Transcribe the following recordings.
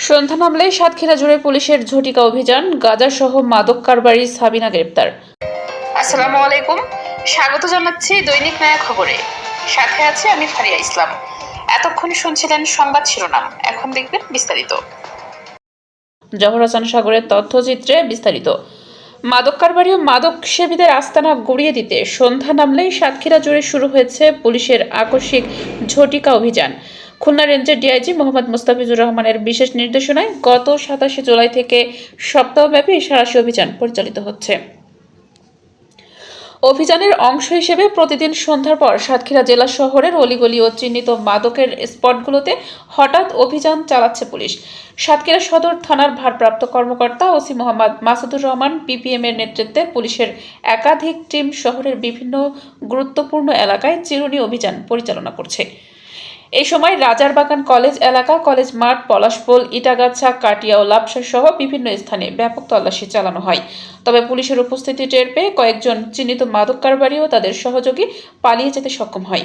সন্ধ্যা নামলেই সাতক্ষীরা জুড়ে পুলিশের ঝটিকা অভিযান, গাঁজাসহ মাদক কারবারি সাবিনা গ্রেপ্তার। আসসালামু আলাইকুম, স্বাগত জানাচ্ছি দৈনিক নয়া খবরে। সাথে আছে আমি ফারিয়া ইসলাম। এতক্ষণ শুনছিলেন সংবাদ শিরোনাম, এখন দেখবেন বিস্তারিত। জহর হাসান সাগরের তথ্যচিত্রে বিস্তারিত। মাদক কারবারি ও মাদক সেবীদের আস্তানা গড়িয়ে দিতে সন্ধ্যা নামলেই সাতক্ষীরা জুড়ে শুরু হয়েছে পুলিশের আকস্মিক ঝটিকা অভিযান। খুলনা রেঞ্জের ডিআইজি মোহাম্মদ মুস্তাফিজুর রহমানের বিশেষ নির্দেশনায় গত 27 জুলাই থেকে সপ্তাহব্যাপী সাঁড়াশি অভিযান পরিচালিত হচ্ছে। অভিযানের অংশ হিসেবে প্রতিদিন সন্ধ্যার পর সাতক্ষীরা জেলা শহরের অলিগলি ও চিহ্নিত মাদকের স্পটগুলোতে হঠাৎ অভিযান চালাচ্ছে পুলিশ। সাতক্ষীরা সদর থানার ভারপ্রাপ্ত কর্মকর্তা ওসি মোহাম্মদ মাসুদুর রহমান পিপিএম এর নেতৃত্বে পুলিশের একাধিক টিম শহরের বিভিন্ন গুরুত্বপূর্ণ এলাকায় চিরুনি অভিযান পরিচালনা করছে। এই সময় রাজারবাগান কলেজ এলাকা, কলেজ মাঠ, পলাশপোল, ইটাগাছা, কাটিয়া ও লাপসা সহ বিভিন্ন স্থানে ব্যাপক তল্লাশি চালানো হয়। তবে পুলিশের উপস্থিতি টের পেয়ে কয়েকজন চিহ্নিত মাদক কারবারি ও তাদের সহযোগী পালিয়ে যেতে সক্ষম হয়।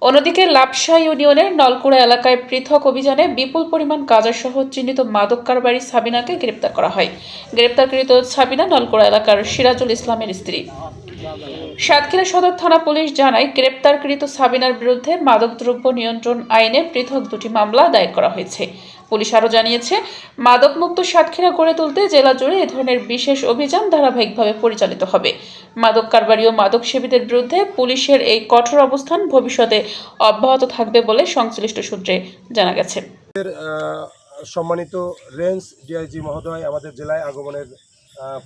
অন্যদিকে লাপসা ইউনিয়নের নলকুড়া এলাকায় পৃথক অভিযানে বিপুল পরিমাণ গাঁজাসহ চিহ্নিত মাদক কারবারি সাবিনাকে গ্রেপ্তার করা হয়। গ্রেপ্তারকৃত সাবিনা নলকুড়া এলাকার সিরাজুল ইসলামের স্ত্রী। সাতক্ষীরা সদর থানা পুলিশ জানায়, গ্রেপ্তারকৃত সাবিনার বিরুদ্ধে মাদকদ্রব্য নিয়ন্ত্রণ আইনে পৃথক 2টি মামলা দায়ের করা হয়েছে। পুলিশ আরও জানিয়েছে, মাদকমুক্ত সাতক্ষীরা গড়ে তুলতে জেলা জুড়ে এ ধরনের বিশেষ অভিযান ধারাবাহিকভাবে পরিচালিত হবে। মাদক কারবারি ও মাদক সেবীদের বিরুদ্ধে পুলিশের এই কঠোর অবস্থান ভবিষ্যতে অব্যাহত থাকবে বলে সংশ্লিষ্ট সূত্রে জানা গেছে। সম্মানিত রেঞ্জ ডিআইজি মহোদয় আমাদের জেলায় আগমনের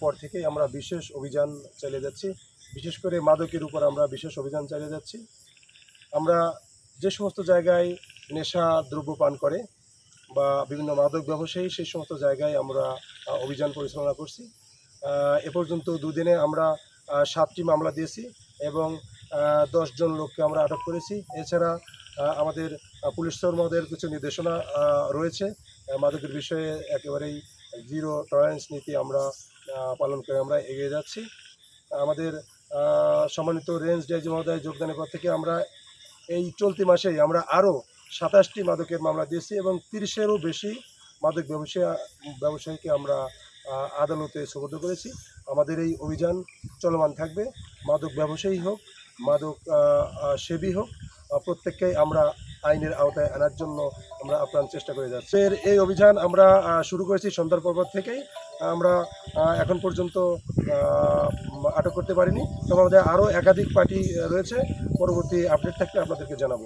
পর থেকেই আমরা বিশেষ অভিযান চালিয়ে যাচ্ছি। বিশেষ করে মাদকের উপর আমরা বিশেষ অভিযান চালিয়ে যাচ্ছি। আমরা যে সমস্ত জায়গায় নেশা দ্রব্য পান করে বা বিভিন্ন মাদক ব্যবসায়ী, সেই সমস্ত জায়গায় আমরা অভিযান পরিচালনা করছি। এ পর্যন্ত দুদিনে আমরা 7টি মামলা দিয়েছি এবং 10 জন লোককে আমরা আটক করেছি। এছাড়া আমাদের পুলিশ মহোদয়ের কিছু নির্দেশনা রয়েছে। মাদকের বিষয়ে একেবারেই জিরো টলারেন্স নীতি আমরা পালন করে আমরা এগিয়ে যাচ্ছি। আমাদের সম্মানিত রেঞ্জ ডিআইজি মহোদয় যোগদানের পর থেকে আমরা এই চলতি মাসেই আমরা আরও 27টি মাদকের মামলা দিয়েছি এবং 30-এরও বেশি মাদক ব্যবসায়ীকে আমরা আদালতে সোপর্দ করেছি। আমাদের এই অভিযান চলমান থাকবে। মাদক ব্যবসায়ী হোক, মাদক সেবী হোক, প্রত্যেককেই আমরা আইনের আওতায় আনার জন্য আমরা আপ্রাণ চেষ্টা করে যাচ্ছি। এই অভিযান আমরা শুরু করেছি সন্ধ্যার পর থেকেই। আমরা এখন পর্যন্ত আটক করতে পারিনি, তবে আমাদের আরও একাধিক পার্টি রয়েছে। পরবর্তী আপডেট থাকলে আপনাদেরকে জানাবো।